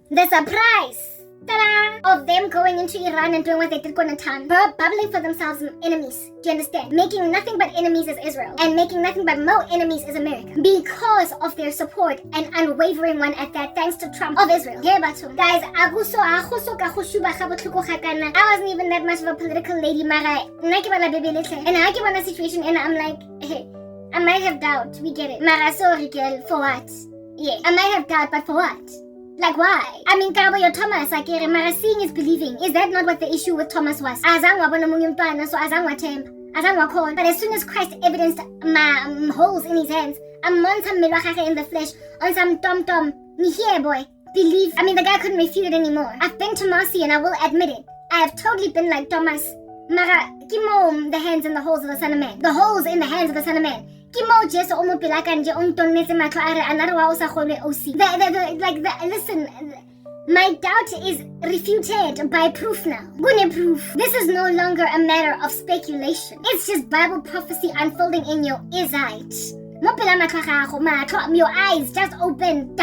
The surprise of them going into Iran and doing what they did going to town, bubbling for themselves enemies. Do you understand? Making nothing but enemies is Israel, and making nothing but more enemies is America, because of their support and unwavering one at that, thanks to Trump of Israel. Guys, I wasn't even that much of a political lady, mara and I give on a situation and I'm like, hey, I might have doubt, we get it. Mara, sorry girl, for what? Yeah, I might have doubt, but for what? Like, why? I mean, Karabo, you're Thomas, like, mara, seeing is believing. Is that not what the issue with Thomas was? But as soon as Christ evidenced my holes in his hands, I'm on some in the flesh, on some tom-tom, me here, boy. Believe. I mean, the guy couldn't refute it anymore. I've been to Marcy and I will admit it. I have totally been like Thomas. Mara, kimo the hands in the holes of the Son of Man. The holes in the hands of the Son of Man. Listen, my doubt is refuted by proof now. Proof. This is no longer a matter of speculation. It's just Bible prophecy unfolding in your eyesight. Your eyes just opened.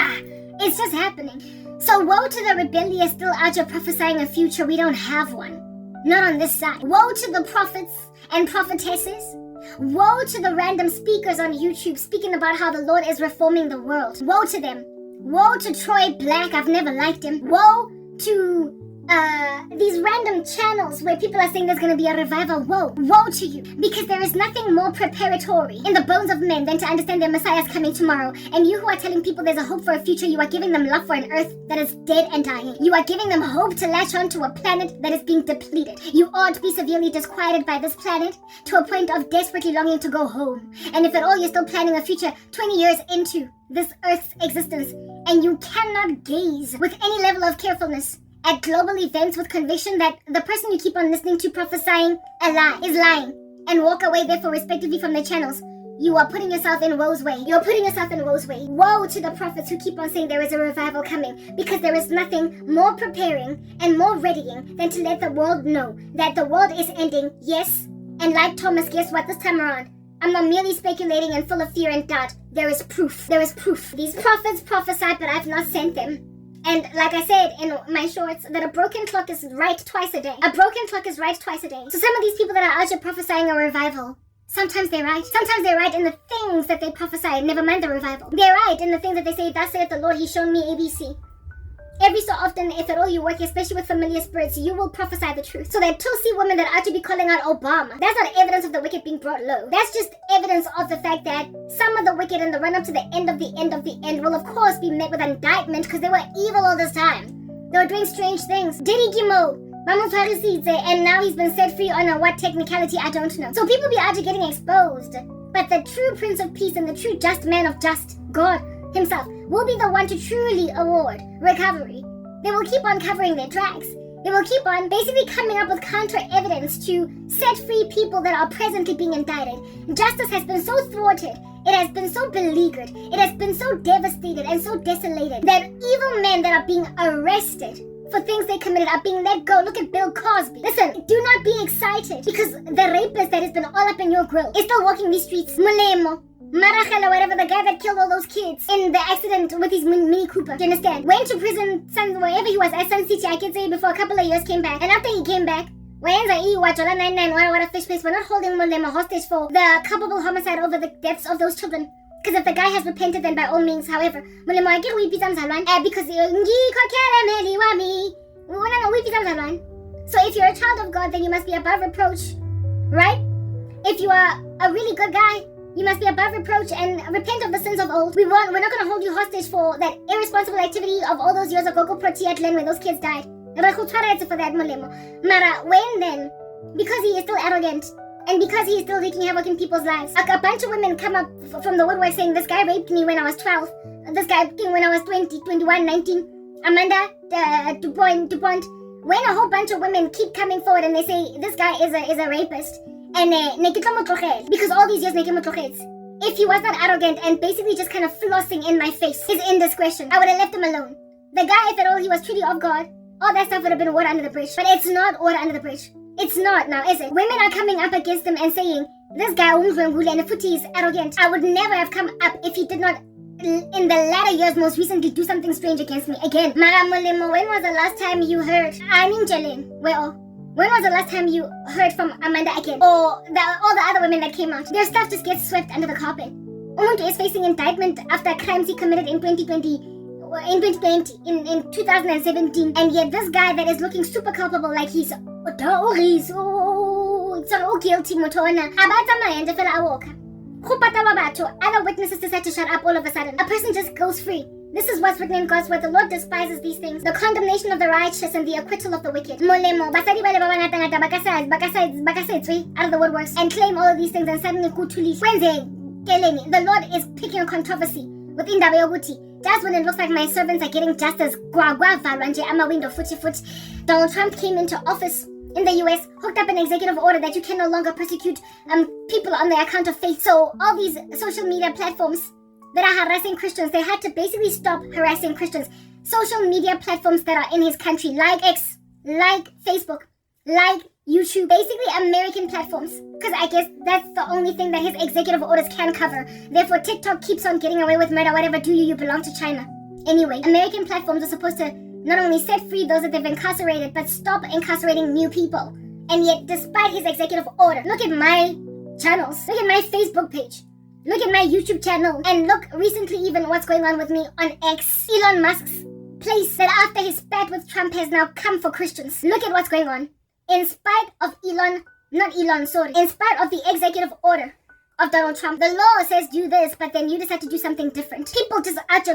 It's just happening. So woe to the rebellious still out here prophesying a future. We don't have one. Not on this side. Woe to the prophets and prophetesses. Woe to the random speakers on YouTube speaking about how the Lord is reforming the world. Woe to them. Woe to Troy Black. I've never liked him. Woe to these random channels where people are saying there's going to be a revival. Woe to you, because there is nothing more preparatory in the bones of men than to understand their Messiah is coming tomorrow. And you who are telling people there's a hope for a future, you are giving them love for an earth that is dead and dying. You are giving them hope to latch on to a planet that is being depleted. You ought to be severely disquieted by this planet to a point of desperately longing to go home. And if at all you're still planning a future 20 years into this earth's existence, and you cannot gaze with any level of carefulness at global events with conviction that the person you keep on listening to prophesying a lie is lying, and walk away therefore respectively from the channels, you are putting yourself in woe's way. You're putting yourself in woe's way. Woe to the prophets who keep on saying there is a revival coming, because there is nothing more preparing and more readying than to let the world know that the world is ending, yes, and like Thomas, guess what, this time around, I'm not merely speculating and full of fear and doubt. There is proof. There is proof. These prophets prophesy, but I've not sent them. And like I said in my shorts, that a broken clock is right twice a day. A broken clock is right twice a day. So some of these people that are out here prophesying a revival, sometimes they're right. Sometimes they're right in the things that they prophesy, never mind the revival. They're right in the things that they say, thus saith the Lord, he's shown me ABC. Every so often, if at all you work, especially with familiar spirits, you will prophesy the truth. So that Tulsi women that are to be calling out Obama, that's not evidence of the wicked being brought low. That's just evidence of the fact that some of the wicked in the run up to the end of the end of the end will of course be met with indictment, because they were evil all this time. They were doing strange things. Diddy Gimo, and now he's been set free on a what technicality, I don't know. So people be out here getting exposed. But the true Prince of Peace and the true just man of just, God himself, will be the one to truly award recovery. They will keep on covering their tracks. They will keep on basically coming up with counter evidence to set free people that are presently being indicted. Justice has been so thwarted, it has been so beleaguered, it has been so devastated and so desolated that evil men that are being arrested for things they committed are being let go. Look at Bill Cosby. Listen, do not be excited, because the rapist that has been all up in your grill is still walking these streets. Mulemo, Marachela, whatever, the guy that killed all those kids in the accident with his Mini Cooper. Do you understand? Went to prison, wherever he was, at Sun City, I can say, before a couple of years, came back. And after he came back, what a fish place. We're not holding Mulema hostage for the culpable homicide over the deaths of those children. Because if the guy has repented, then by all means, however, because so if you're a child of God, then you must be above reproach, right? If you are a really good guy, you must be above reproach and repent of the sins of old. We're not going to hold you hostage for that irresponsible activity of all those years ago, at Glen when those kids died. For that Mulemo. Mara, when then? Because he is still arrogant. And because he is still wreaking havoc in people's lives. A bunch of women come up from the woodwork saying, this guy raped me when I was 12. This guy when I was 20, 21, 19. Amanda, DuPont. When a whole bunch of women keep coming forward and they say, this guy is a rapist. And because all these years if he was not arrogant and basically just kind of flossing in my face, his indiscretion, I would have left him alone. The guy, if at all he was truly of God, all that stuff would have been water under the bridge. But it's not water under the bridge. It's not now, is it? Women are coming up against him and saying, this guy and Futi is arrogant. I would never have come up if he did not in the latter years, most recently, do something strange against me again. Mara Molemo, when was the last time you heard? When was the last time you heard from Amanda again? Or all the other women that came out? Their stuff just gets swept under the carpet. Umuntu is facing indictment after crimes he committed in 2017, and yet this guy that is looking super culpable, like he's so guilty, motona. Other witnesses decide to shut up all of a sudden. A person just goes free. This is what's written in God's word. The Lord despises these things. The condemnation of the righteous and the acquittal of the wicked. Molemo, basadi bale ba bangata ngata bakasetswe out of the woodworks and claim all of these things and suddenly kutulish. The Lord is picking a controversy within the Yoguti. That's when it looks like my servants are getting justice. Donald Trump came into office in the US, hooked up an executive order that you can no longer persecute people on the account of faith. So all these social media platforms that are harassing Christians, they had to basically stop harassing Christians. Social media platforms that are in his country, like X, like Facebook, like YouTube, basically American platforms, because I guess that's the only thing that his executive orders can cover. Therefore, TikTok keeps on getting away with murder. Whatever do you belong to China. Anyway, American platforms are supposed to not only set free those that they've incarcerated, but stop incarcerating new people. And yet, despite his executive order, look at my channels, look at my Facebook page, look at my YouTube channel, and look recently even what's going on with me on X. Elon Musk's place that after his spat with Trump has now come for Christians. Look at what's going on. In spite of in spite of the executive order of Donald Trump, the law says do this, but then you decide to do something different. People just out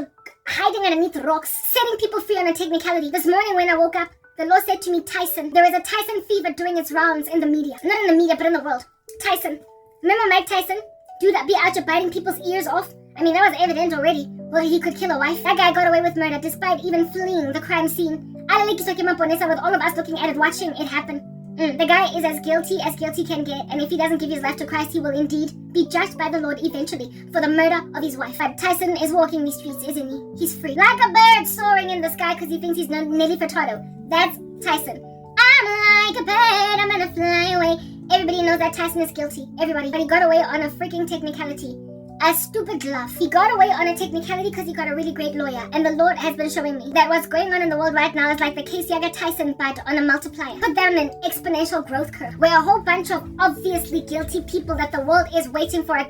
hiding underneath rocks, setting people free on a technicality. This morning when I woke up, the Lord said to me, Tyson, there is a Tyson fever doing its rounds in the media. Not in the media, but in the world. Tyson. Remember Mike Tyson? Dude that be out biting people's ears off? I mean, that was evident already. Well, he could kill a wife. That guy got away with murder despite even fleeing the crime scene. With all of us looking at it, watching it happen. The guy is as guilty can get, and if he doesn't give his life to Christ, he will indeed be judged by the Lord eventually for the murder of his wife. But Tyson is walking these streets, isn't he? He's free. Like a bird soaring in the sky because he thinks he's Nelly Furtado. That's Tyson. I'm like a bird, I'm gonna fly away. Everybody knows that Tyson is guilty. Everybody. But he got away on a freaking technicality. A stupid bluff. He got away on a technicality because he got a really great lawyer. And the Lord has been showing me that what's going on in the world right now is like the Case Yaga Tyson but on a multiplier. Put that on an exponential growth curve where a whole bunch of obviously guilty people that the world is waiting for a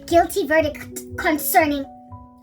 guilty verdict concerning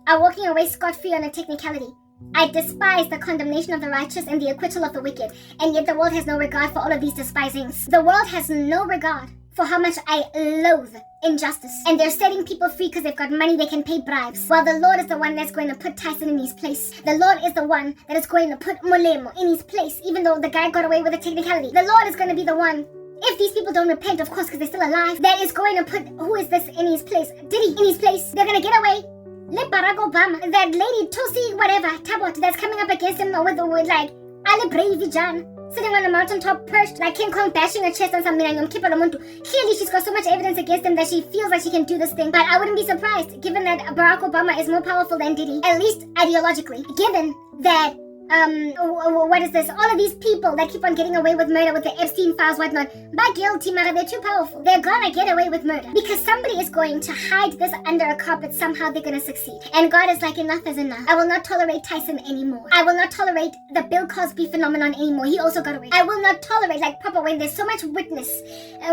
are walking away scot-free on a technicality. I despise the condemnation of the righteous and the acquittal of the wicked. And yet the world has no regard for all of these despisings. The world has no regard for how much I loathe injustice. And they're setting people free because they've got money, they can pay bribes. While the Lord is the one that's going to put Tyson in his place. The Lord is the one that is going to put Molemo in his place, even though the guy got away with a technicality. The Lord is going to be the one, if these people don't repent, of course, because they're still alive, that is going to put, who is this in his place? Diddy in his place. They're going to get away. Let Barack Obama, that lady Tulsi, whatever, Tabot, that's coming up against him with like, Ale Brave John, sitting on a mountaintop perched like King Kong bashing her chest on some Millennium Kipalamuntu. Clearly she's got so much evidence against him that she feels like she can do this thing. But I wouldn't be surprised, given that Barack Obama is more powerful than Diddy, at least ideologically. Given that, what is this? All of these people that keep on getting away with murder with the Epstein files, whatnot, but guilty, mara, they're too powerful. They're gonna get away with murder. Because somebody is going to hide this under a carpet. Somehow they're gonna succeed. And God is like, enough is enough. I will not tolerate Tyson anymore. I will not tolerate the Bill Cosby phenomenon anymore. He also got away. I will not tolerate, like proper, when there's so much witness,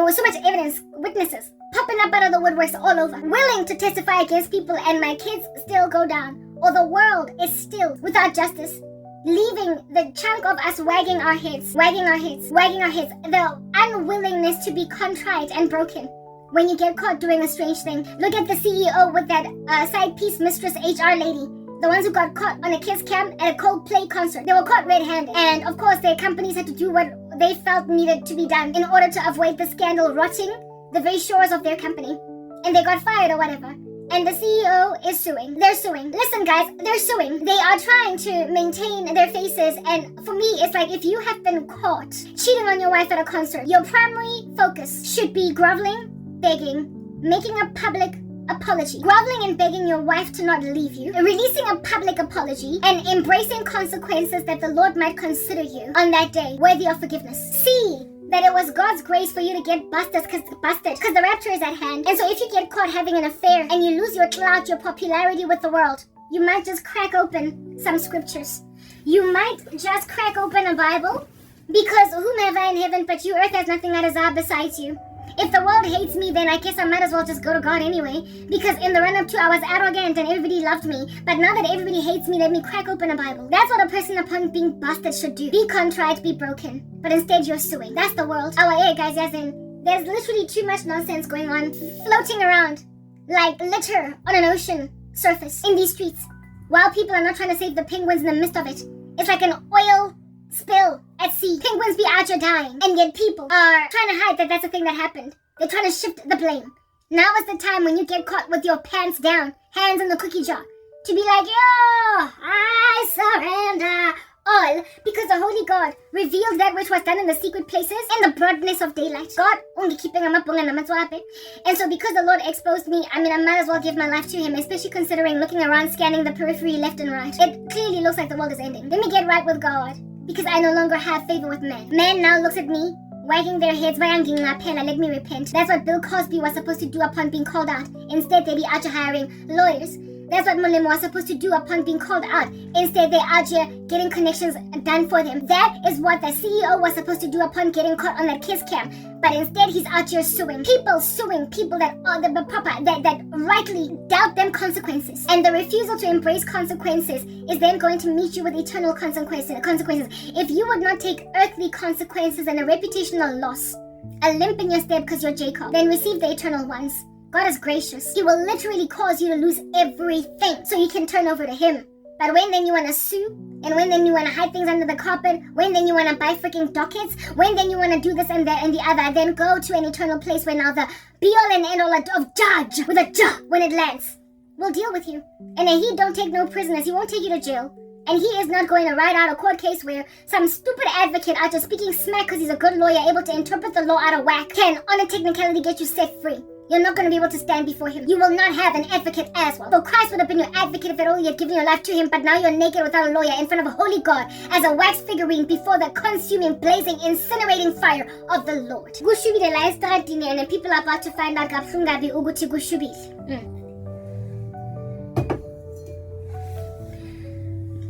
with so much evidence, witnesses popping up out of the woodworks all over, willing to testify against people, and my kids still go down. Or the world is still without justice, leaving the chunk of us wagging our heads, the unwillingness to be contrite and broken. When you get caught doing a strange thing, look at the CEO with that side piece mistress HR lady, the ones who got caught on a kiss cam at a Coldplay concert. They were caught red-handed, and of course their companies had to do what they felt needed to be done in order to avoid the scandal rotting the very shores of their company, and they got fired or whatever. And the CEO is suing. They're suing. Listen, guys, they're suing. They are trying to maintain their faces. And for me, it's like, if you have been caught cheating on your wife at a concert, your primary focus should be groveling, begging, making a public apology. Groveling and begging your wife to not leave you. Releasing a public apology and embracing consequences that the Lord might consider you on that day worthy of forgiveness. See that it was God's grace for you to get busted because the rapture is at hand. And so if you get caught having an affair and you lose your clout, your popularity with the world, You might just crack open some scriptures. You might just crack open a Bible, because whom have I in heaven but you? Earth has nothing I desire besides you. If the world hates me, then I guess I might as well just go to God anyway. Because in the run-up to I was arrogant and everybody loved me. But now that everybody hates me, let me crack open a Bible. That's what a person upon being busted should do. Be contrite, be broken. But instead you're suing. That's the world. Yeah, guys, as in, there's literally too much nonsense going on, floating around like litter on an ocean surface in these streets, while people are not trying to save the penguins in the midst of it. It's like an oil spill at sea. Penguins be out here dying, and yet people are trying to hide that that's a thing that happened. They're trying to shift the blame. Now is the time when you get caught with your pants down, hands in the cookie jar, to be like, yo, I surrender all, because the Holy God revealed that which was done in the secret places in the broadness of daylight. God only keeping him up. And so because the Lord exposed me, I might as well give my life to him, especially considering looking around, scanning the periphery left and right. It clearly looks like the world is ending. Let me get right with God, because I no longer have favor with men. Men now looks at me, wagging their heads, let me repent. That's what Bill Cosby was supposed to do upon being called out. Instead, they be out here hiring lawyers. That's what Mulemo was supposed to do upon being called out. Instead, they're out here getting connections done for them. That is what the CEO was supposed to do upon getting caught on that kiss cam. But instead, he's out here suing people that are the proper, that rightly doubt them consequences. And the refusal to embrace consequences is then going to meet you with eternal consequences. If you would not take earthly consequences and a reputational loss, a limp in your step because you're Jacob, then receive the eternal ones. God is gracious. He will literally cause you to lose everything so you can turn over to him. But when then you want to sue, and when then you want to hide things under the carpet, when then you want to buy freaking dockets, when then you want to do this and that and the other, then go to an eternal place where now the be-all and end-all of judge with a ja when it lands will deal with you. And then he don't take no prisoners. He won't take you to jail. And he is not going to write out a court case where some stupid advocate after speaking smack because he's a good lawyer able to interpret the law out of whack can on a technicality get you set free. You're not going to be able to stand before him. You will not have an advocate as well. So Christ would have been your advocate if at all you had given your life to him, but now you're naked without a lawyer in front of a holy God as a wax figurine before the consuming, blazing, incinerating fire of the Lord. Gushubile la estradini, and people are about to find out Gabsungabi Uguti Gushubile.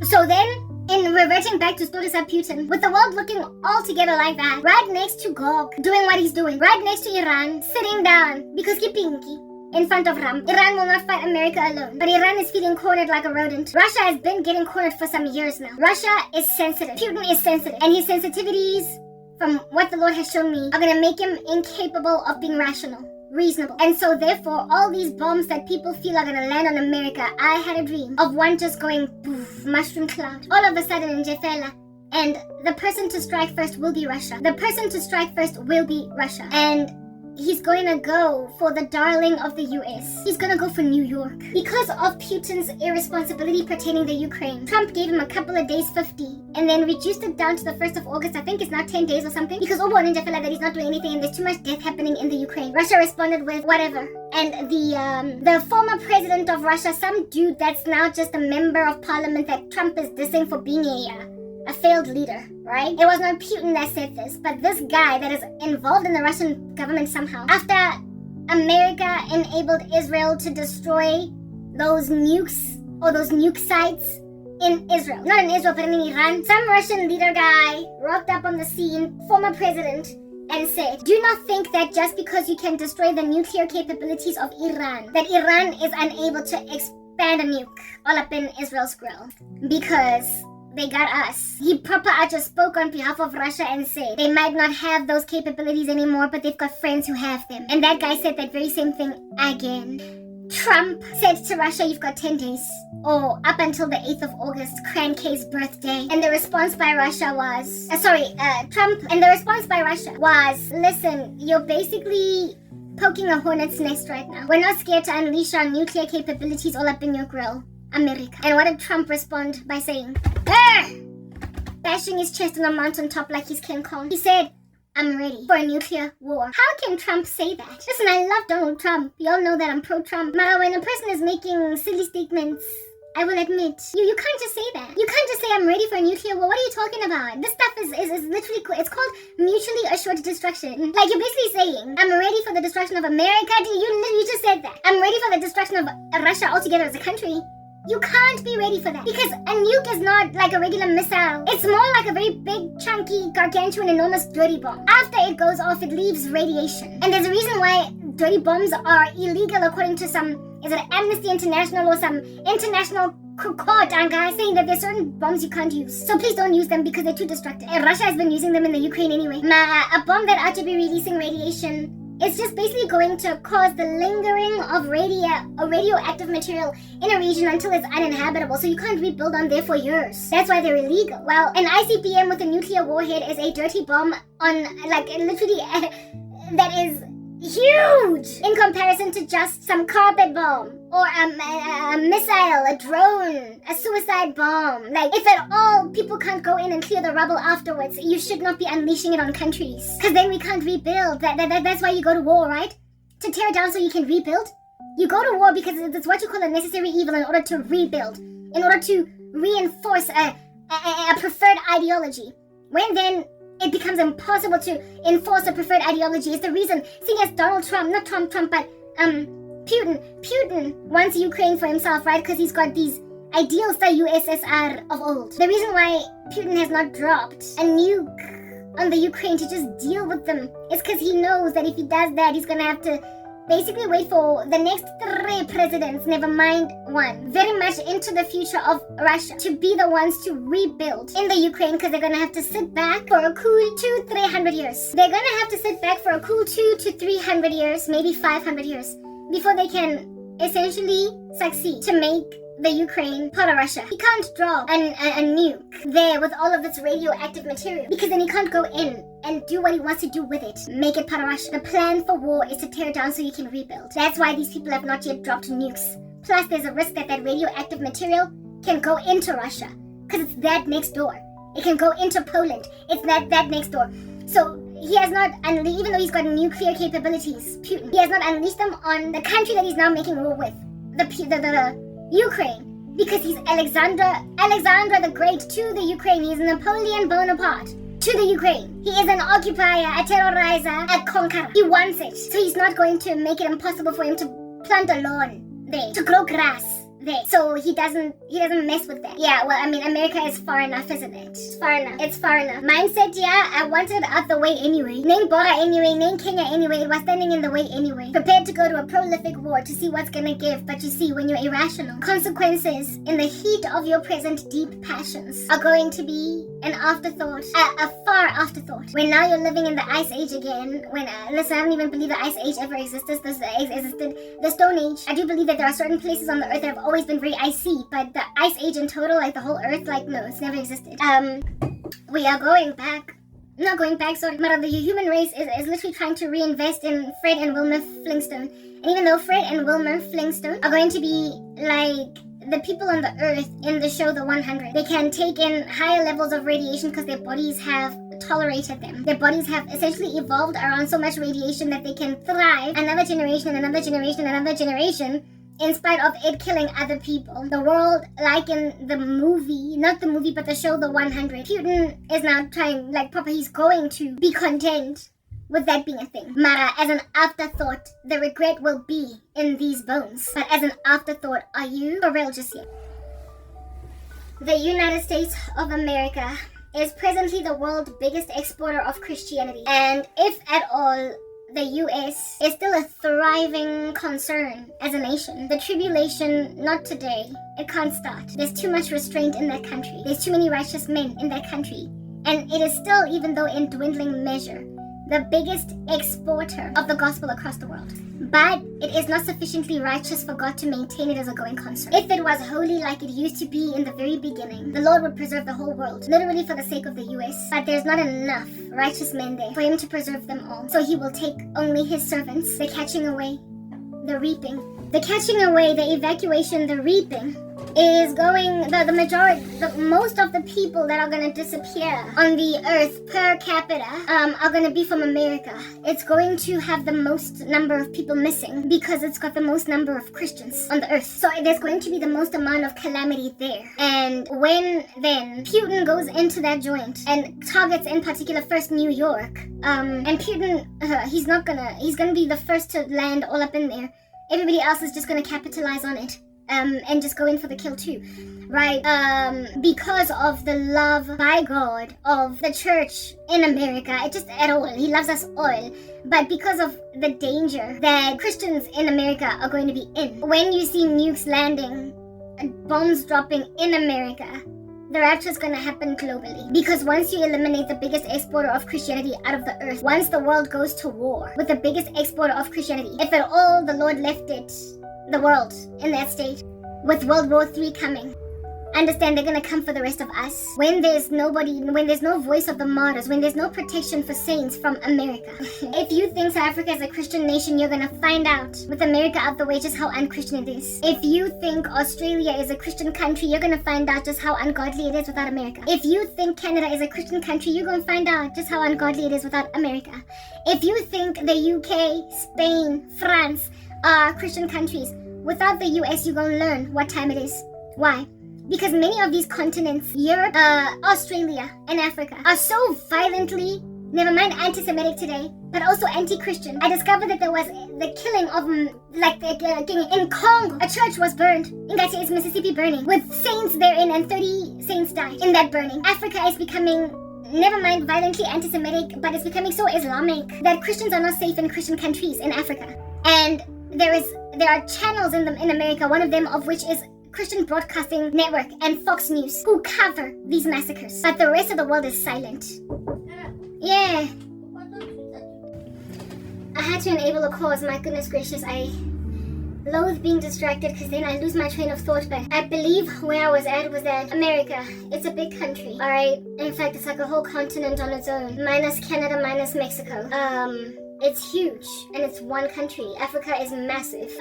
So then, in reverting back to stories of Putin, with the world looking all together like that, right next to Gog, doing what he's doing, right next to Iran, sitting down, because Kipinki, in front of Ram. Iran will not fight America alone, but Iran is feeling cornered like a rodent. Russia has been getting cornered for some years now. Russia is sensitive. Putin is sensitive, and his sensitivities, from what the Lord has shown me, are going to make him incapable of being rational. Reasonable. And so therefore, all these bombs that people feel are gonna land on America, I had a dream of one just going poof, mushroom cloud. All of a sudden in Jefela. And the person to strike first will be Russia. The person to strike first will be Russia. And he's going to go for the darling of the US. He's going to go for New York. Because of Putin's irresponsibility pertaining to Ukraine, Trump gave him a couple of days 50 and then reduced it down to the 1st of August. I think it's now 10 days or something. Because Obo Ninja felt like that he's not doing anything and there's too much death happening in the Ukraine. Russia responded with whatever. And the former president of Russia, some dude that's now just a member of parliament that Trump is dissing for being a failed leader, right? It was not Putin that said this, but this guy that is involved in the Russian government somehow. After America enabled Israel to destroy those nukes, or those nuke sites in Israel. Not in Israel, but in Iran. Some Russian leader guy rocked up on the scene, former president, and said, do not think that just because you can destroy the nuclear capabilities of Iran, that Iran is unable to expand a nuke all up in Israel's grill. Because they got us. He proper just spoke on behalf of Russia and said they might not have those capabilities anymore, but they've got friends who have them. And that guy said that very same thing again. Trump said to Russia, you've got 10 days, or up until the 8th of August, Krankay's birthday. And the response by Russia was, and the response by Russia was, listen, you're basically poking a hornet's nest right now. We're not scared to unleash our nuclear capabilities all up in your grill, America. And what did Trump respond by saying? Bashing his chest on a mountaintop like he's King Kong. He said, I'm ready for a nuclear war. How can Trump say that? Listen, I love Donald Trump. You all know that I'm pro-Trump. But when a person is making silly statements, I will admit, you can't just say that. You can't just say I'm ready for a nuclear war. What are you talking about? This stuff is literally cool. It's called mutually assured destruction. Like you're basically saying, I'm ready for the destruction of America. You just said that. I'm ready for the destruction of Russia altogether as a country. You can't be ready for that. Because a nuke is not like a regular missile. It's more like a very big, chunky, gargantuan, enormous dirty bomb. After it goes off, it leaves radiation. And there's a reason why dirty bombs are illegal according to some, is it Amnesty International or some international court, guys, saying that there's certain bombs you can't use. So please don't use them because they're too destructive. And Russia has been using them in the Ukraine anyway. A bomb that ought to be releasing radiation, it's just basically going to cause the lingering of radioactive material in a region until it's uninhabitable, so you can't rebuild on there for years. That's why they're illegal. Well, an ICBM with a nuclear warhead is a dirty bomb on, like, literally, that is huge in comparison to just some carpet bomb or a missile, a drone, a suicide bomb. Like, if at all people can't go in and clear the rubble afterwards, you should not be unleashing it on countries, because then we can't rebuild. That's why you go to war, right? To tear down so you can rebuild. You go to war because it's what you call a necessary evil in order to rebuild, in order to reinforce a preferred ideology. When then it becomes impossible to enforce a preferred ideology is the reason, seeing as Donald Trump, not Trump, but Putin wants Ukraine for himself, right? Because he's got these ideals, the USSR of old. The reason why Putin has not dropped a nuke on the Ukraine to just deal with them is because he knows that if he does that, he's gonna have to basically wait for the next 3 presidents, never mind one, very much into the future of Russia, to be the ones to rebuild in the Ukraine, because they're going to have to sit back for a cool 200-300 years. They're going to have to sit back for a cool 200 to 300 years, maybe 500 years, before they can essentially succeed to make the Ukraine part of Russia. He can't drop a nuke there with all of its radioactive material, because then he can't go in and do what he wants to do with it, make it part of Russia. The plan for war is to tear down so you can rebuild. That's why these people have not yet dropped nukes. Plus, there's a risk that radioactive material can go into Russia, because it's that next door. It can go into Poland. It's that next door. So he has not, even though he's got nuclear capabilities, Putin, he has not unleashed them on the country that he's now making war with, the Ukraine, because he's Alexander the Great to the Ukraine. He's Napoleon Bonaparte to the Ukraine. He is an occupier, a terrorizer, a conqueror. He wants it. So he's not going to make it impossible for him to plant a lawn there, to grow grass there. So he doesn't mess with that. Yeah, well, I mean, America is far enough, isn't it? It's far enough. Mindset, yeah, I wanted out the way anyway. Name Bora anyway, name Kenya anyway. It was standing in the way anyway. Prepared to go to a prolific war to see what's gonna give, but you see, when you're irrational, consequences in the heat of your present deep passions are going to be an afterthought, a far afterthought. When now you're living in the Ice Age again, when, listen, I don't even believe the Ice Age ever existed. The Stone Age. I do believe that there are certain places on the earth that have always been very icy, but the Ice Age in total, like the whole earth, like, no, it's never existed. We are going back. Not going back, sorry. But the human race is literally trying to reinvest in Fred and Wilmer Flintstone. And even though Fred and Wilmer Flintstone are going to be like the people on the earth in the show The 100, they can take in higher levels of radiation because their bodies have tolerated them. Their bodies have essentially evolved around so much radiation that they can thrive another generation and another generation and another generation, in spite of it killing other people. The world, like in the movie, not the movie, but the show The 100, Putin is now trying, like, he's going to be content with that being a thing. Mara, as an afterthought, the regret will be in these bones. But as an afterthought, are you for real just yet? The United States of America is presently the world's biggest exporter of Christianity. And if at all, the US is still a thriving concern as a nation. The tribulation, not today. It can't start. There's too much restraint in that country. There's too many righteous men in that country. And it is still, even though in dwindling measure, the biggest exporter of the gospel across the world. But it is not sufficiently righteous for God to maintain it as a going concern. If it was holy like it used to be in the very beginning, the Lord would preserve the whole world, literally for the sake of the US. But there's not enough righteous men there for him to preserve them all. So he will take only his servants, the catching away, the reaping. The catching away, the evacuation, the reaping is going, the majority, most of the people that are going to disappear on the earth per capita are going to be from America. It's going to have the most number of people missing because it's got the most number of Christians on the earth. So there's going to be the most amount of calamity there. And when then Putin goes into that joint and targets in particular first New York, and Putin, he's going to be the first to land all up in there. Everybody else is just going to capitalize on it. and just go in for the kill too, right? Because of the love by God of the church in America, it just at all, he loves us all, but because of the danger that Christians in America are going to be in, when you see nukes landing, bombs dropping in America, the rapture is going to happen globally. Because once you eliminate the biggest exporter of Christianity out of the earth, once the world goes to war with the biggest exporter of Christianity, if at all the Lord left the world in that state, with World War III coming, understand they're going to come for the rest of us. When there's no voice of the martyrs, when there's no protection for saints from America. If you think South Africa is a Christian nation, you're going to find out with America out the way just how unchristian it is. If you think Australia is a Christian country, you're going to find out just how ungodly it is without America. If you think Canada is a Christian country, you're going to find out just how ungodly it is without America. If you think the UK, Spain, France are Christian countries, without the US, you're going to learn what time it is. Why? Because many of these continents, Europe, Australia, and Africa, are so violently, never mind anti-Semitic today, but also anti-Christian. I discovered that there was the killing of, in Congo, a church was burned. In Gates, Mississippi burning, with saints therein, and 30 saints died in that burning. Africa is becoming, never mind violently anti-Semitic, but it's becoming so Islamic that Christians are not safe in Christian countries in Africa. And there are channels in America, one of them of which is Christian Broadcasting Network and Fox News, who cover these massacres, but the rest of the world is silent. Yeah. I had to enable a cause, my goodness gracious. I loathe being distracted because then I lose my train of thought, but I believe where I was at was that America, it's a big country, alright? In fact, it's like a whole continent on its own, minus Canada, minus Mexico. It's huge, and it's one country. Africa is massive.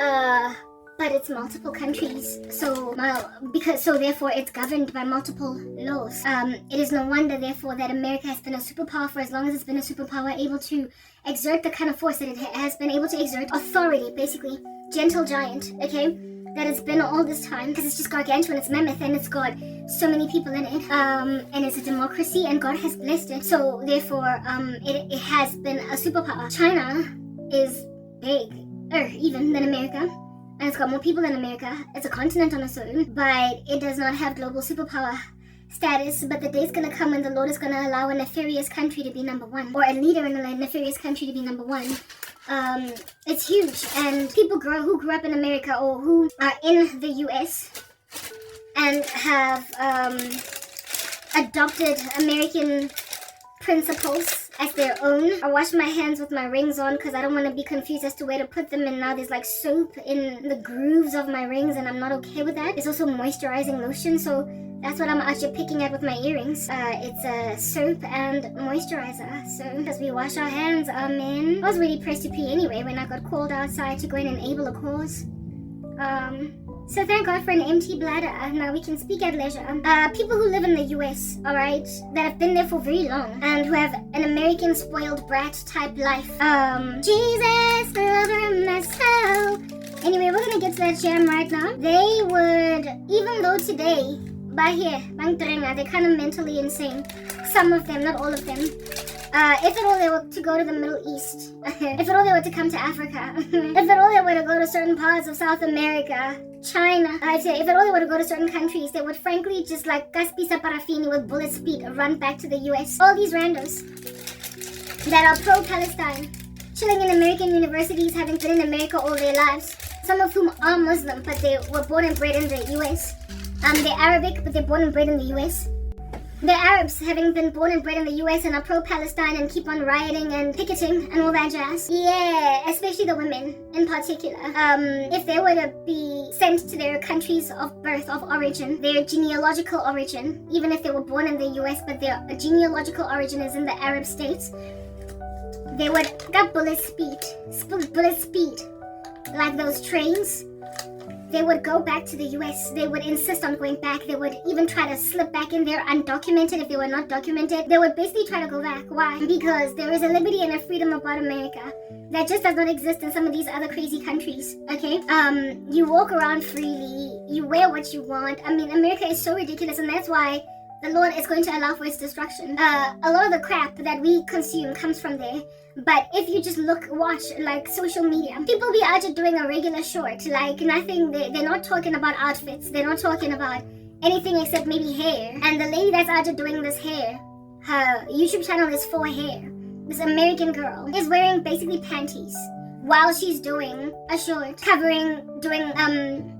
But it's multiple countries, so therefore it's governed by multiple laws. It is no wonder, therefore, that America has been a superpower for as long as it's been a superpower, able to exert the kind of force that it has been able to exert, authority, basically, gentle giant, okay, that it's been all this time, because it's just gargantuan, it's mammoth, and it's got so many people in it, and it's a democracy, and God has blessed it, so therefore, it has been a superpower. China is bigger even than America, and it's got more people than America. It's a continent on its own, but it does not have global superpower status. But the day's gonna come when the Lord is gonna allow a nefarious country to be number one, or a leader in a nefarious country to be number one. It's huge, and people who grew up in America or who are in the US and have adopted American principles as their own. I wash my hands with my rings on because I don't want to be confused as to where to put them, and now there's like soap in the grooves of my rings, and I'm not okay with that. It's also moisturizing lotion, so that's what I'm actually picking at with my earrings. It's a soap and moisturizer, so because we wash our hands, amen. I was really pressed to pee anyway when I got called outside to go and enable a cause. So thank God for an empty bladder. Now we can speak at leisure. People who live in the US, alright, that have been there for very long and who have an American spoiled brat type life. Jesus, lover my soul. Anyway, we're gonna get to that jam right now. They would, even though today, by here, they're kind of mentally insane. Some of them, not all of them. If at all they were to go to the Middle East, if at all they were to come to Africa, if at all they were to go to certain parts of South America, China, if at all they were to go to certain countries, they would frankly just like Gaspisa Parafini with bullet speed run back to the US. All these randos that are pro-Palestine, chilling in American universities, having been in America all their lives, some of whom are Muslim, but they were born and bred in the US. They're Arabic, but they're born and bred in the US. They're Arabs, having been born and bred in the US and are pro-Palestine and keep on rioting and picketing and all that jazz. Yeah, especially the women in particular. If they were to be sent to their countries of birth, of origin, their genealogical origin, even if they were born in the US but their genealogical origin is in the Arab states, they would get bullet speed, like those trains. They would go back to the US. They would insist on going back. They would even try to slip back in there undocumented if they were not documented. They would basically try to go back. Why? Because there is a liberty and a freedom about America that just does not exist in some of these other crazy countries, okay? You walk around freely. You wear what you want. I mean, America is so ridiculous, and that's why the Lord is going to allow for its destruction. A lot of the crap that we consume comes from there. But if you just watch like social media, people be out doing a regular short, like nothing. They're not talking about outfits. They're not talking about anything except maybe hair. And the lady that's out doing this hair, her YouTube channel is for hair. This American girl is wearing basically panties while she's doing a short doing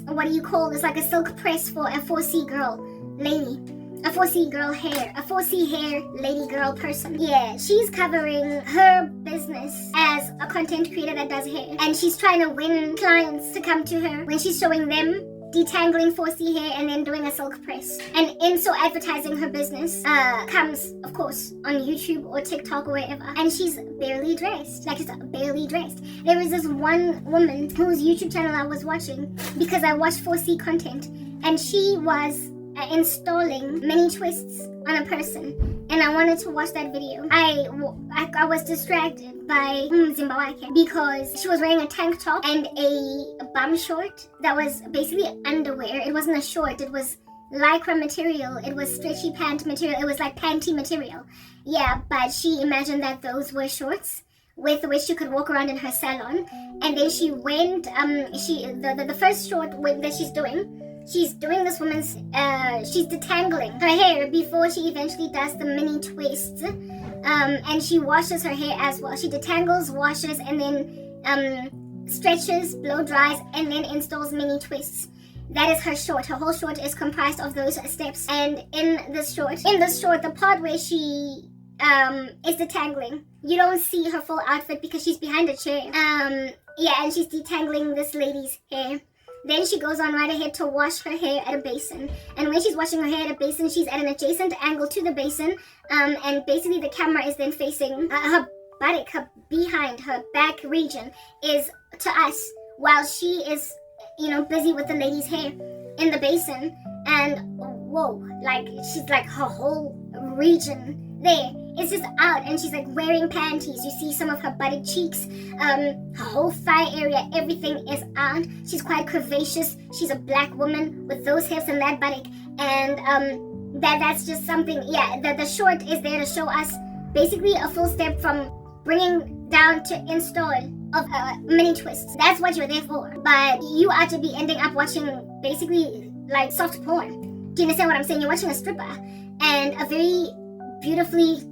what do you call this, like a silk press for a 4C girl lady. A 4C girl hair, a 4C hair lady girl person. Yeah, she's covering her business as a content creator that does hair. And she's trying to win clients to come to her when she's showing them detangling 4C hair and then doing a silk press. And in so advertising her business comes, of course, on YouTube or TikTok or wherever. And she's barely dressed, like just barely dressed. There was this one woman whose YouTube channel I was watching because I watched 4C content, and she was installing mini twists on a person, and I wanted to watch that video. I was distracted by Zimbabwe because she was wearing a tank top and a bum short that was basically underwear. It wasn't a short, it was lycra material, it was stretchy pant material, it was like panty material. Yeah, but she imagined that those were shorts with which she could walk around in her salon. And then she went, the first short that she's doing this woman's, she's detangling her hair before she eventually does the mini twists. And she washes her hair as well. She detangles, washes, and then stretches, blow dries, and then installs mini twists. That is her short. Her whole short is comprised of those steps. And in this short, the part where she is detangling, you don't see her full outfit because she's behind a chair. Yeah, and she's detangling this lady's hair. Then she goes on right ahead to wash her hair at a basin. And when she's washing her hair at a basin, she's at an adjacent angle to the basin. And basically the camera is then facing her buttock, her behind, her back region is to us while she is, busy with the lady's hair in the basin. And whoa, like she's like her whole region there is just out, and she's like wearing panties. You see some of her buttock cheeks, her whole thigh area, everything is out. She's quite curvaceous. She's a black woman with those hips and that buttock, and that's just something. Yeah, the short is there to show us basically a full step from bringing down to install of mini twists. That's what you're there for, but you ought to be ending up watching basically like soft porn. Do you understand what I'm saying? You're watching a stripper, and a very beautifully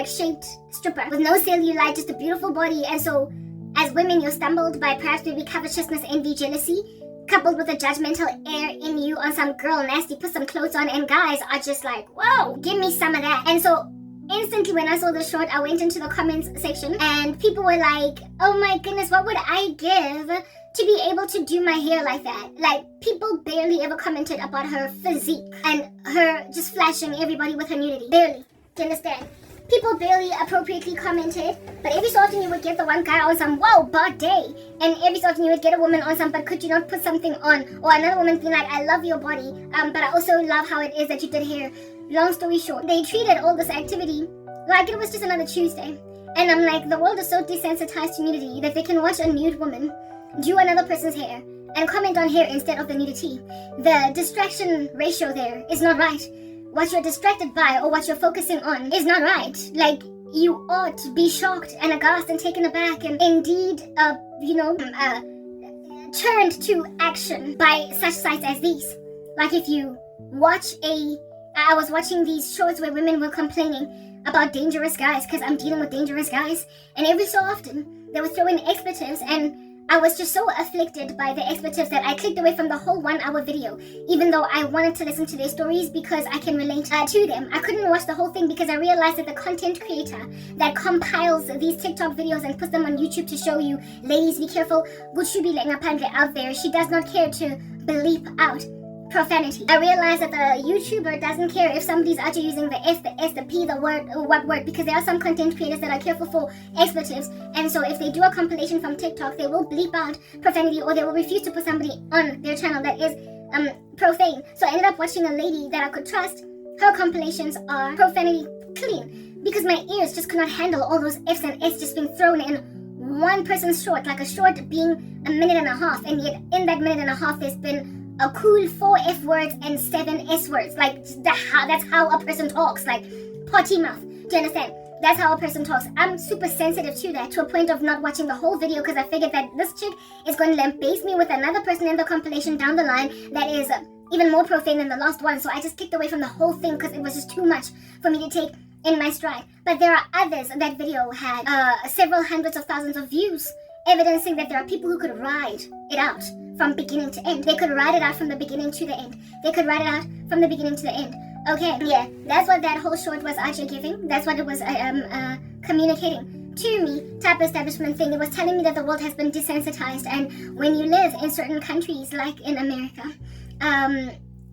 shaped stripper with no cellulite, just a beautiful body. And so as women, you're stumbled by perhaps maybe covetousness, envy, jealousy, coupled with a judgmental air in you on some girl nasty, put some clothes on, and guys are just like, whoa, give me some of that. And so instantly when I saw the short, I went into the comments section and people were like, oh my goodness, what would I give to be able to do my hair like that? Like, people barely ever commented about her physique and her just flashing everybody with her nudity. Barely. Do you understand? People barely appropriately commented, but every so often you would get the one guy on some, wow, body, and every so often you would get a woman on some, but could you not put something on? Or another woman being like, I love your body, but I also love how it is that you did hair. Long story short, they treated all this activity like it was just another Tuesday. And I'm like, the world is so desensitized to nudity that they can watch a nude woman do another person's hair and comment on hair instead of the nudity. The distraction ratio there is not right. What you're distracted by or what you're focusing on is not right. Like, you ought to be shocked and aghast and taken aback and indeed, turned to action by such sites as these. Like, if you watch I was watching these shorts where women were complaining about dangerous guys because I'm dealing with dangerous guys, and every so often they would throw in expletives, and I was just so afflicted by the expletives that I clicked away from the whole 1 hour video, even though I wanted to listen to their stories because I can relate to them. I couldn't watch the whole thing because I realized that the content creator that compiles these TikTok videos and puts them on YouTube to show you, ladies, be careful, Guchubile Ngapandle out there, she does not care to bleep out profanity. I realized that the YouTuber doesn't care if somebody's actually using the F, the S, the P, the word, or what word, because there are some content creators that are careful for expletives, and so if they do a compilation from TikTok, they will bleep out profanity, or they will refuse to put somebody on their channel that is profane. So I ended up watching a lady that I could trust. Her compilations are profanity clean, because my ears just could not handle all those F's and S just being thrown in one person's short, like a short being a minute and a half, and yet in that minute and a half there's been a cool 4 F words and 7 S words. Like, that's how a person talks. Like, potty mouth. Do you understand? That's how a person talks. I'm super sensitive to that, to a point of not watching the whole video, because I figured that this chick is going to lambaste me with another person in the compilation down the line that is even more profane than the last one. So I just clicked away from the whole thing because it was just too much for me to take in my stride. But there are others. That video had several hundreds of thousands of views, evidencing that there are people who could ride it out from beginning to end. They could ride it out from the beginning to the end. They could ride it out from the beginning to the end. Okay, yeah, that's what that whole short was actually giving. That's what it was communicating to me, type establishment thing. It was telling me that the world has been desensitized, and when you live in certain countries, like in America,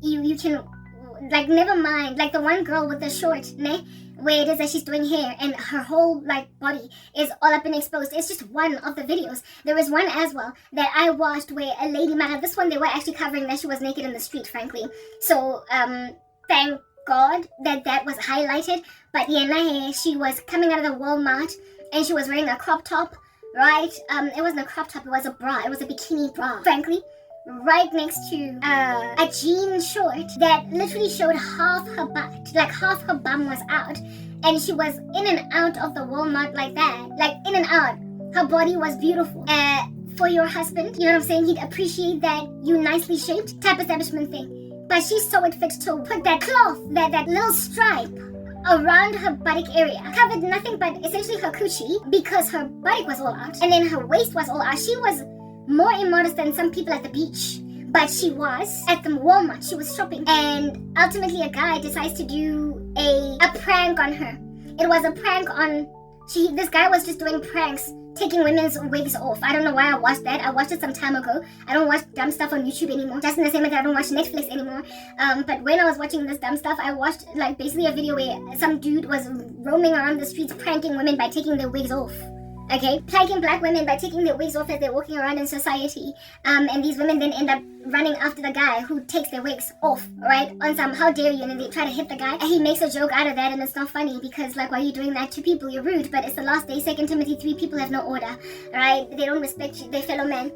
you can, like, never mind, like the one girl with the short, where it is that she's doing hair and her whole, like, body is all up and exposed. It's just one of the videos. There was one as well that I watched where a lady, this one they were actually covering that she was naked in the street, frankly. So, thank God that was highlighted. But yeah, she was coming out of the Walmart and she was wearing a crop top, right? It wasn't a crop top, it was a bra. It was a bikini bra, frankly, right next to a jean short that literally showed half her butt, like half her bum was out, and she was in and out of the Walmart like that, like in and out. Her body was beautiful. For your husband, you know what I'm saying, he'd appreciate that you nicely shaped type establishment thing. But she saw it fit to put that cloth, that little stripe around her buttock area. Covered nothing but essentially her coochie, because her buttock was all out. And then her waist was all out. She was more immodest than some people at the beach. But she was at the Walmart. She was shopping. And ultimately a guy decides to do a prank on her. It was a prank on... This guy was just doing pranks, taking women's wigs off. I don't know why I watched that. I watched it some time ago. I don't watch dumb stuff on YouTube anymore. Just in the same way that I don't watch Netflix anymore. But when I was watching this dumb stuff, I watched, like, basically a video where some dude was roaming around the streets pranking women by taking their wigs off. Okay? Pranking black women by taking their wigs off as they're walking around in society. And these women then end up running after the guy who takes their wigs off, right? On some, how dare you, and then they try to hit the guy. And he makes a joke out of that, and it's not funny because, like, why are you doing that to people? You're rude. But it's the last day. 2 Timothy 3, people have no order, right? They don't respect their fellow man.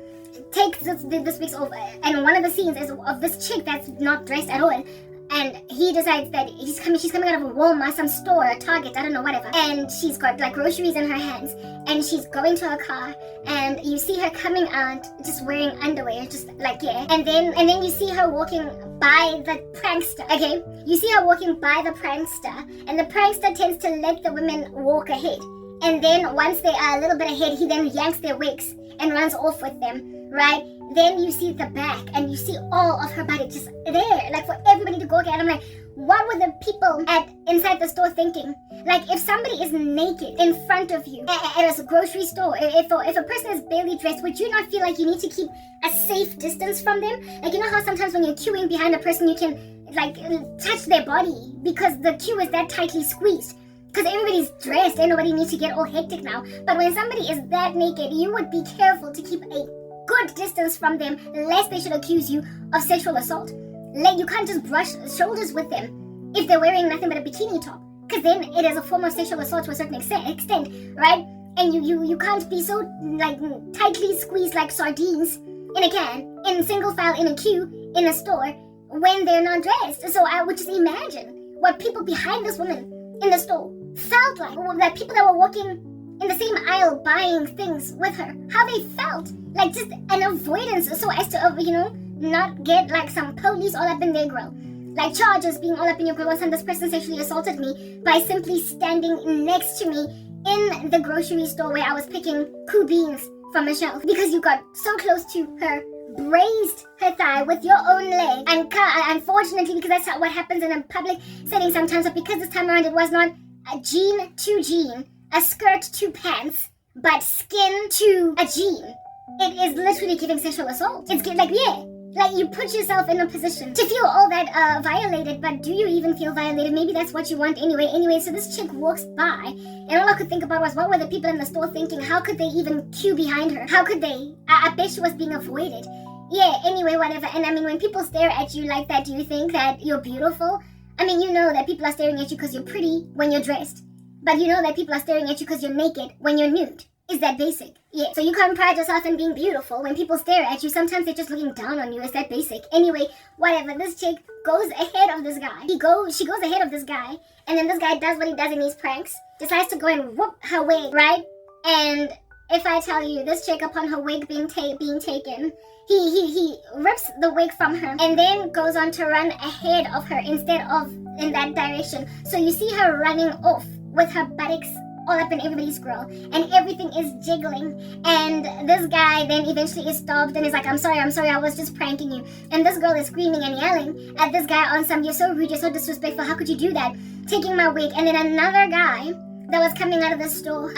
Take this wigs off. And one of the scenes is of this chick that's not dressed at all. And he decides that she's coming out of a Walmart, some store, a Target, I don't know, whatever. And she's got, like, groceries in her hands. And she's going to her car. And you see her coming out just wearing underwear, just like, yeah. And then you see her walking by the prankster, okay? You see her walking by the prankster. And the prankster tends to let the women walk ahead. And then once they are a little bit ahead, he then yanks their wigs and runs off with them, right? Then you see the back, and you see all of her body just there, like for everybody to go at. I'm like, what were the people inside the store thinking? Like, if somebody is naked in front of you at a grocery store, if a person is barely dressed, would you not feel like you need to keep a safe distance from them? Like, you know how sometimes when you're queuing behind a person, you can, like, touch their body because the queue is that tightly squeezed. Because everybody's dressed and nobody needs to get all hectic now. But when somebody is that naked, you would be careful to keep a good distance from them, lest they should accuse you of sexual assault. You can't just brush shoulders with them if they're wearing nothing but a bikini top, because then it is a form of sexual assault to a certain extent, right? And you can't be so, like, tightly squeezed like sardines in a can, in single file, in a queue, in a store, when they're not dressed. So I would just imagine what people behind this woman in the store felt like people that were walking in the same aisle buying things with her, how they felt, like just an avoidance so as to, not get like some police all up in their grill, like charges being all up in your grill, and this person sexually assaulted me by simply standing next to me in the grocery store where I was picking cool beans from a shelf, because you got so close to her, grazed her thigh with your own leg, and unfortunately, because that's what happens in a public setting sometimes, but because this time around it was not a jean to jean, a skirt to pants, but skin to a jean. It is literally giving sexual assault. It's like, yeah, like you put yourself in a position to feel all that violated, but do you even feel violated? Maybe that's what you want anyway. So this chick walks by, and all I could think about was, what were the people in the store thinking? How could they even queue behind her? How could they? I bet she was being avoided. Yeah, anyway, whatever. And I mean, when people stare at you like that, do you think that you're beautiful? I mean, you know that people are staring at you because you're pretty when you're dressed. But you know that people are staring at you because you're naked when you're nude. Is that basic? Yeah. So you can't pride yourself in being beautiful. When people stare at you, sometimes they're just looking down on you. Is that basic? Anyway, whatever. This chick goes ahead of this guy. She goes ahead of this guy, and then this guy does what he does in these pranks. Decides to go and whoop her wig, right? And if I tell you, this chick, upon her wig being taken, he rips the wig from her and then goes on to run ahead of her instead of in that direction. So you see her running off with her buttocks all up in everybody's grill, and everything is jiggling, and this guy then eventually is stopped and is like, I'm sorry, I was just pranking you. And this girl is screaming and yelling at this guy on some, you're so rude, you're so disrespectful, how could you do that, taking my wig. And then another guy that was coming out of the store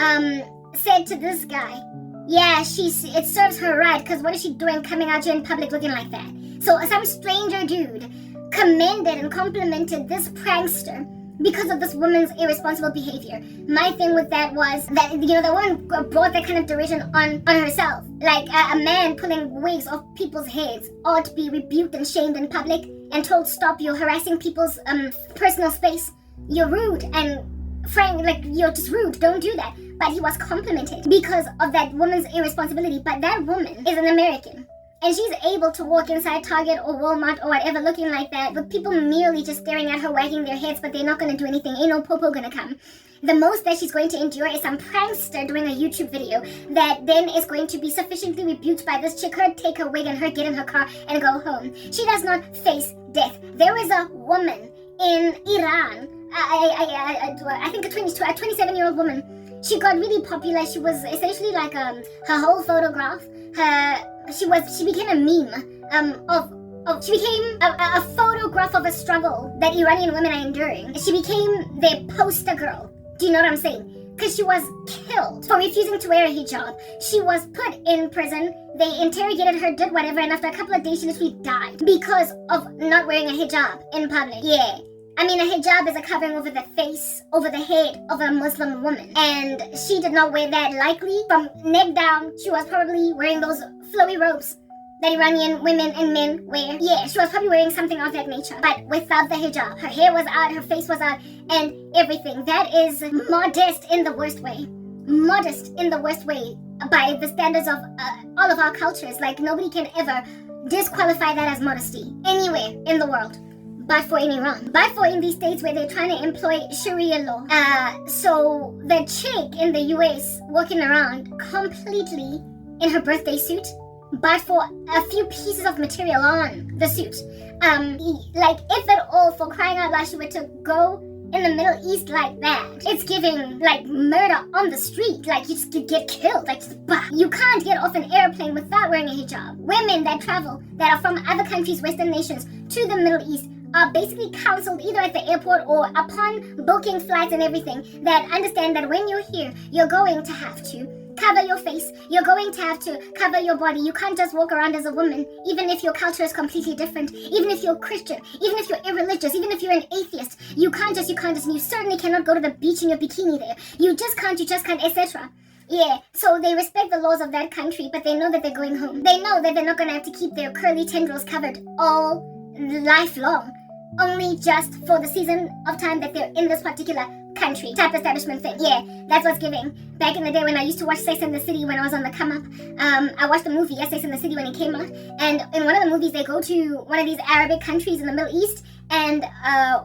said to this guy, yeah, it serves her right, because what is she doing coming out here in public looking like that? So some stranger dude commended and complimented this prankster because of this woman's irresponsible behavior. My thing with that was that, the woman brought that kind of derision on herself. Like a man pulling wigs off people's heads ought to be rebuked and shamed in public and told, stop, you're harassing people's personal space. You're rude and frank, like you're just rude, don't do that. But he was complimented because of that woman's irresponsibility. But that woman is an American. And she's able to walk inside Target or Walmart or whatever looking like that with people merely just staring at her, wagging their heads, but they're not going to do anything. Ain't no popo going to come. The most that she's going to endure is some prankster doing a YouTube video that then is going to be sufficiently rebuked by this chick, her take her wig and her get in her car and go home. She does not face death. There is a woman in Iran, I think a 27-year-old woman. She got really popular. She was essentially like her whole photograph, she became a meme she became a photograph of a struggle that Iranian women are enduring. She became their poster girl. Do you know what I'm saying? Because she was killed for refusing to wear a hijab. She was put in prison. They interrogated her, did whatever, and after a couple of days she literally died because of not wearing a hijab in public. Yeah. I mean, a hijab is a covering over the face, over the head of a Muslim woman. And she did not wear that likely. From neck down, she was probably wearing those flowy robes that Iranian women and men wear. Yeah, she was probably wearing something of that nature. But without the hijab. Her hair was out, her face was out, and everything. That is modest in the worst way. Modest in the worst way by the standards of all of our cultures. Like, nobody can ever disqualify that as modesty anywhere in the world. But for in Iran, but for in these states where they're trying to employ Sharia law. So the chick in the US walking around completely in her birthday suit, but for a few pieces of material on the suit. Like, if at all, for crying out loud, she were to go in the Middle East like that, it's giving like murder on the street. Like, you just get killed. Like, just, bah. You can't get off an airplane without wearing a hijab. Women that travel, that are from other countries, Western nations, to the Middle East, are basically counseled either at the airport or upon booking flights and everything, that understand that when you're here, you're going to have to cover your face, you're going to have to cover your body. You can't just walk around as a woman, even if your culture is completely different, even if you're Christian, even if you're irreligious, even if you're an atheist. You can't just, and you certainly cannot go to the beach in your bikini there. You just can't, etc. Yeah, so they respect the laws of that country, but they know that they're going home. They know that they're not going to have to keep their curly tendrils covered all lifelong, only just for the season of time that they're in this particular country type establishment thing. Yeah, that's what's giving. Back in the day when I used to watch Sex and the City when I was on the come up, I watched the movie Sex and the City when it came out, and in one of the movies they go to one of these Arabic countries in the Middle East, and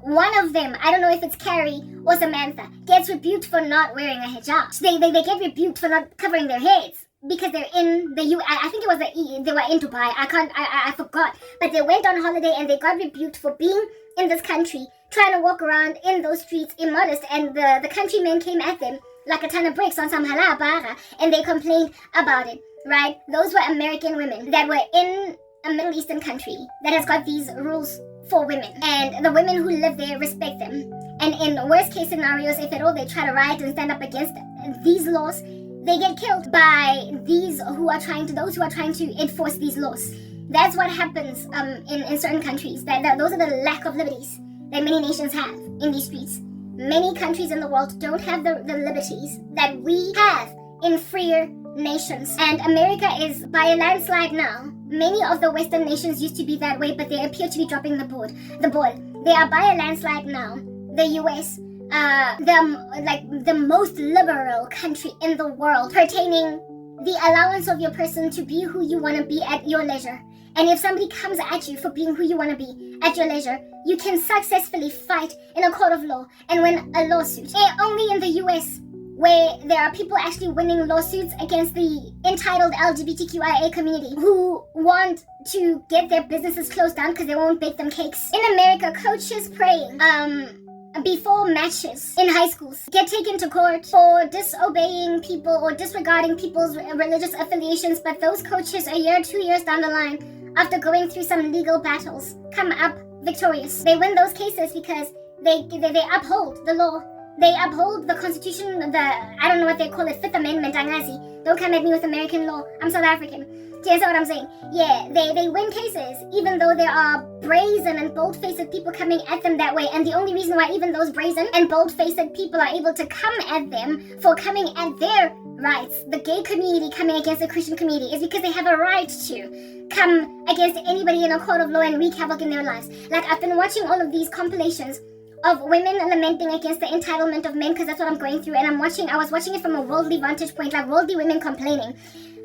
one of them, I don't know if it's Carrie or Samantha, gets rebuked for not wearing a hijab. They get rebuked for not covering their heads because they're in the I think it was they were in Dubai. I forgot, but they went on holiday and they got rebuked for being in this country, trying to walk around in those streets immodest, and the countrymen came at them like a ton of bricks on some halal bara, and they complained about it, right? Those were American women that were in a Middle Eastern country that has got these rules for women, and the women who live there respect them. And in worst case scenarios, if at all they try to riot and stand up against these laws, they get killed by those who are trying to enforce these laws. That's what happens in certain countries. Those are the lack of liberties that many nations have in these streets. Many countries in the world don't have the liberties that we have in freer nations. And America is by a landslide now. Many of the Western nations used to be that way, but they appear to be dropping the board. They are by a landslide now. The US, the most liberal country in the world pertaining the allowance of your person to be who you want to be at your leisure. And if somebody comes at you for being who you want to be at your leisure, you can successfully fight in a court of law and win a lawsuit. Only in the US, where there are people actually winning lawsuits against the entitled LGBTQIA community who want to get their businesses closed down because they won't bake them cakes. In America, coaches praying before matches in high schools get taken to court for disobeying people or disregarding people's religious affiliations, but those coaches a year, 2 years down the line, after going through some legal battles, come up victorious. They win those cases because they uphold the law. They uphold the Constitution, I don't know what they call it, Fifth Amendment, Angazi. Don't come at me with American law. I'm South African. Do you understand what I'm saying? Yeah, they win cases, even though there are brazen and bold-faced people coming at them that way. And the only reason why even those brazen and bold-faced people are able to come at them for coming at their rights, the gay community coming against the Christian community, is because they have a right to come against anybody in a court of law and wreak havoc in their lives. Like, I've been watching all of these compilations of women lamenting against the entitlement of men, because that's what I'm going through, and I was watching it from a worldly vantage point, like worldly women complaining.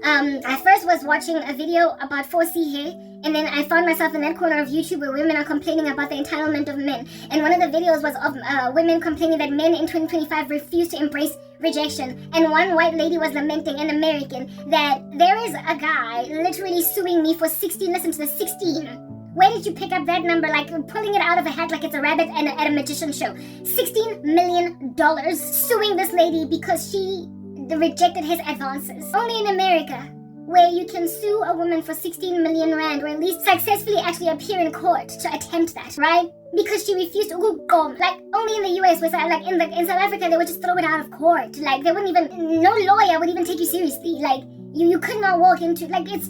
I first was watching a video about 4C hair, and then I found myself in that corner of YouTube where women are complaining about the entitlement of men. And one of the videos was of women complaining that men in 2025 refuse to embrace rejection. And one white lady was lamenting, an American, that there is a guy literally suing me for 16, listen to the 16. Where did you pick up that number? Like pulling it out of a hat like it's a rabbit at a magician show. $16 million suing this lady because she rejected his advances. Only in America, where you can sue a woman for 16 million rand, or at least successfully actually appear in court to attempt that, right? Because she refused to go. Like, only in the US, where like in South Africa, they would just throw it out of court. Like, they wouldn't even, no lawyer would even take you seriously. Like, you could not walk into, like, it's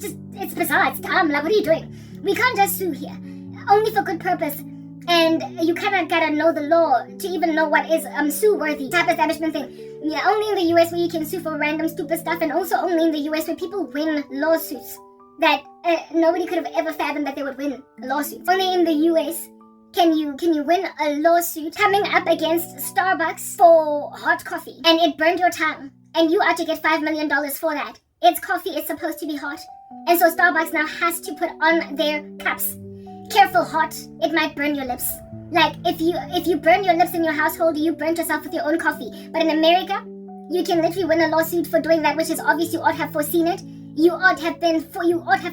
bizarre, it's dumb. Like, what are you doing? We can't just sue here, only for good purpose. And you kind of gotta know the law to even know what is sue-worthy type establishment thing. Yeah, only in the US where you can sue for random stupid stuff, and also only in the US where people win lawsuits that nobody could have ever fathomed that they would win lawsuits. Only in the US can you win a lawsuit coming up against Starbucks for hot coffee, and it burned your tongue, and you are to get $5 million for that. Its coffee is supposed to be hot, and so Starbucks now has to put on their cups, careful hot, it might burn your lips. Like, if you burn your lips in your household, you burnt yourself with your own coffee. But in America, you can literally win a lawsuit for doing that, which is obvious. You ought to have foreseen it. You ought to have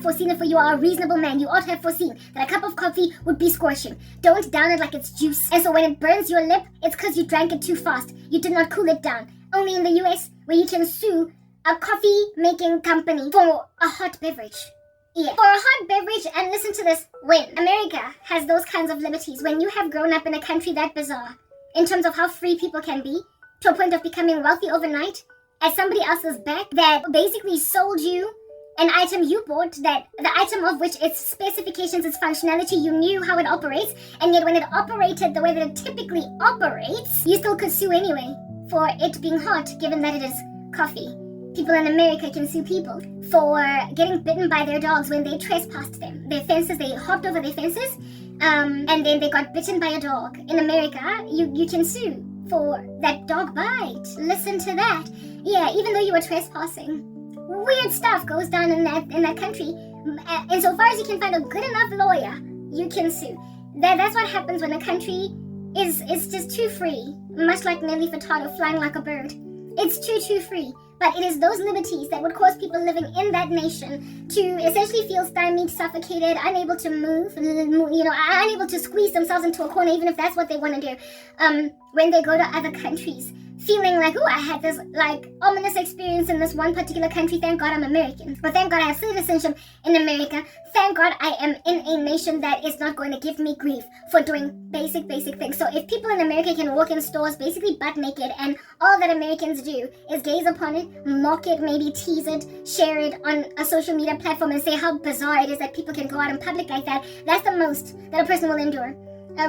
foreseen it, for you are a reasonable man. You ought to have foreseen that a cup of coffee would be scorching. Don't down it like it's juice. And so when it burns your lip, it's because you drank it too fast. You did not cool it down. Only in the US, where you can sue a coffee-making company for a hot beverage. Yeah, for a hot beverage, and listen to this, when America has those kinds of liberties, when you have grown up in a country that bizarre, in terms of how free people can be, to a point of becoming wealthy overnight, at somebody else's back, that basically sold you an item you bought, that the item of which its specifications, its functionality, you knew how it operates, and yet when it operated the way that it typically operates, you still could sue anyway for it being hot, given that it is coffee. People in America can sue people for getting bitten by their dogs when they trespassed them. Their fences, they hopped over their fences, and then they got bitten by a dog. In America, you can sue for that dog bite. Listen to that. Yeah, even though you were trespassing. Weird stuff goes down in that country. Insofar as you can find a good enough lawyer, you can sue. That's what happens when a country is just too free. Much like Nelly Furtado flying like a bird. It's too free. But it is those liberties that would cause people living in that nation to essentially feel stymied, suffocated, unable to move, unable to squeeze themselves into a corner, even if that's what they want to do, when they go to other countries. Feeling like, I had this, like, ominous experience in this one particular country. Thank God I'm American. Or thank God I have citizenship in America. Thank God I am in a nation that is not going to give me grief for doing basic things. So if people in America can walk in stores basically butt naked, and all that Americans do is gaze upon it, mock it, maybe tease it, share it on a social media platform, and say how bizarre it is that people can go out in public like that, that's the most that a person will endure.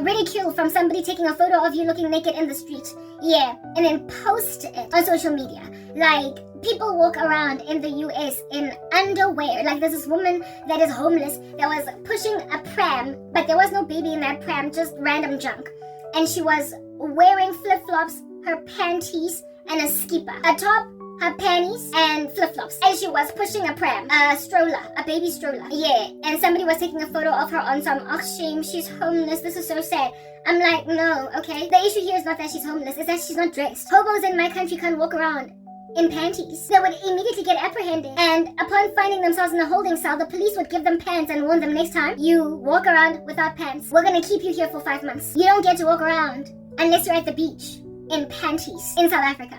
Ridicule from somebody taking a photo of you looking naked in the street. Yeah, and then post it on social media. Like, people walk around in the US in underwear. Like, there's this woman that is homeless that was pushing a pram, but there was no baby in that pram, just random junk. And she was wearing flip-flops, her panties, and a skipper. A top, her panties, and flip-flops. And she was pushing a pram, a stroller, a baby stroller. Yeah, and somebody was taking a photo of her on some shame. She's homeless. This is so sad. I'm like, no, okay? The issue here is not that she's homeless, it's that she's not dressed. Hobos in my country can't walk around in panties. They would immediately get apprehended, and upon finding themselves in a holding cell, the police would give them pants and warn them, next time you walk around without pants, we're gonna keep you here for 5 months. You don't get to walk around unless you're at the beach in panties in South Africa.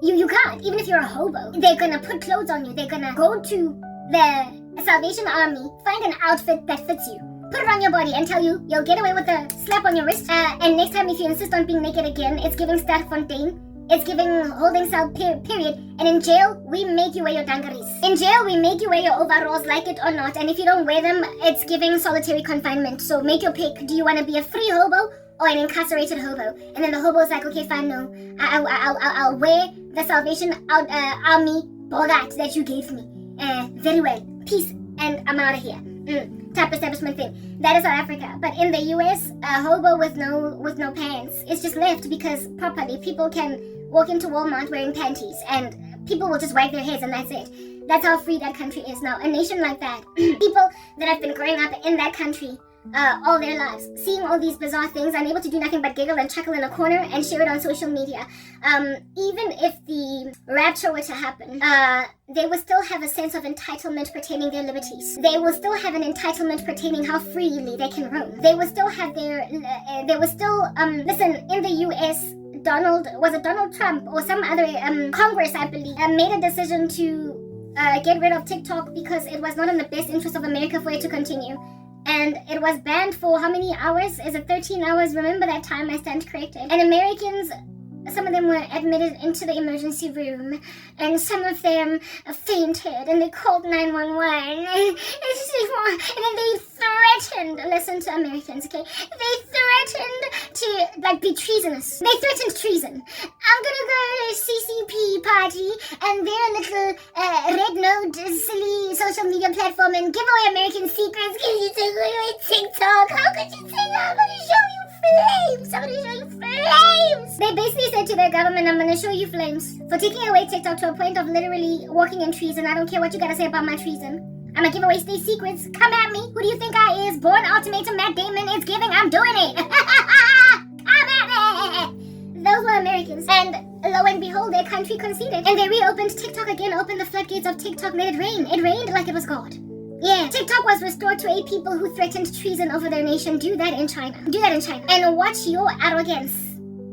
You can't, even if you're a hobo. They're gonna put clothes on you. They're gonna go to the Salvation Army, find an outfit that fits you, put it on your body, and tell you you'll get away with a slap on your wrist. And next time, if you insist on being naked again, it's giving Sterkfontein. It's giving holding cell period. And in jail, we make you wear your dungarees. In jail, we make you wear your overalls, like it or not. And if you don't wear them, it's giving solitary confinement. So make your pick. Do you want to be a free hobo or an incarcerated hobo? And then the hobo's like, okay, fine, no. I'll wear the Salvation Army bogat that you gave me. Very well. Peace. And I'm out of here. Type establishment thing. That is South Africa. But in the US, a hobo with no pants is just left because properly people can walk into Walmart wearing panties and people will just wag their heads and that's it. That's how free that country is now. A nation like that, people that have been growing up in that country all their lives, seeing all these bizarre things, unable to do nothing but giggle and chuckle in a corner and share it on social media. Even if the rapture were to happen, they will still have a sense of entitlement pertaining their liberties. They will still have an entitlement pertaining how freely they can roam. They will still have their, listen, in the US, Donald Trump or some other Congress, I believe, made a decision to get rid of TikTok because it was not in the best interest of America for it to continue. And it was banned for how many hours? Is it 13 hours? Remember that time, I stand corrected. And Americans, some of them were admitted into the emergency room, and some of them fainted, and they called 911. And then they threatened, listen to Americans, okay? They threatened to, be treasonous. They threatened treason. I'm gonna go to a CCP party and their little red node, silly social media platform and give away American secrets. Can you take away TikTok? How could you say that? I'm gonna show you flames. I'm gonna show you flames. They basically said to their government, I'm gonna show you flames for taking away TikTok to a point of literally walking in treason. I don't care what you gotta say about my treason. I'm gonna give away state secrets. Come at me. Who do you think I is? Born Ultimatum Matt Damon. It's giving. I'm doing it. Come at me. Those were Americans. And lo and behold, their country conceded. And they reopened TikTok again, opened the floodgates of TikTok, made it rain. It rained like it was God. Yeah, TikTok was restored to a people who threatened treason over their nation. Do that in China. Do that in China. And watch your arrogance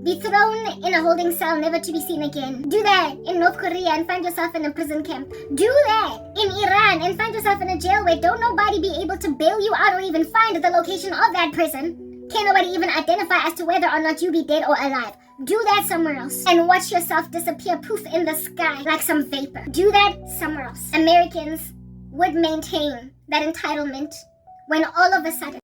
be thrown in a holding cell, never to be seen again. Do that in North Korea and find yourself in a prison camp. Do that in Iran and find yourself in a jail where don't nobody be able to bail you out or even find the location of that prison. Can't nobody even identify as to whether or not you be dead or alive. Do that somewhere else and watch yourself disappear poof in the sky like some vapor. Do that somewhere else. Americans would maintain that entitlement when all of a sudden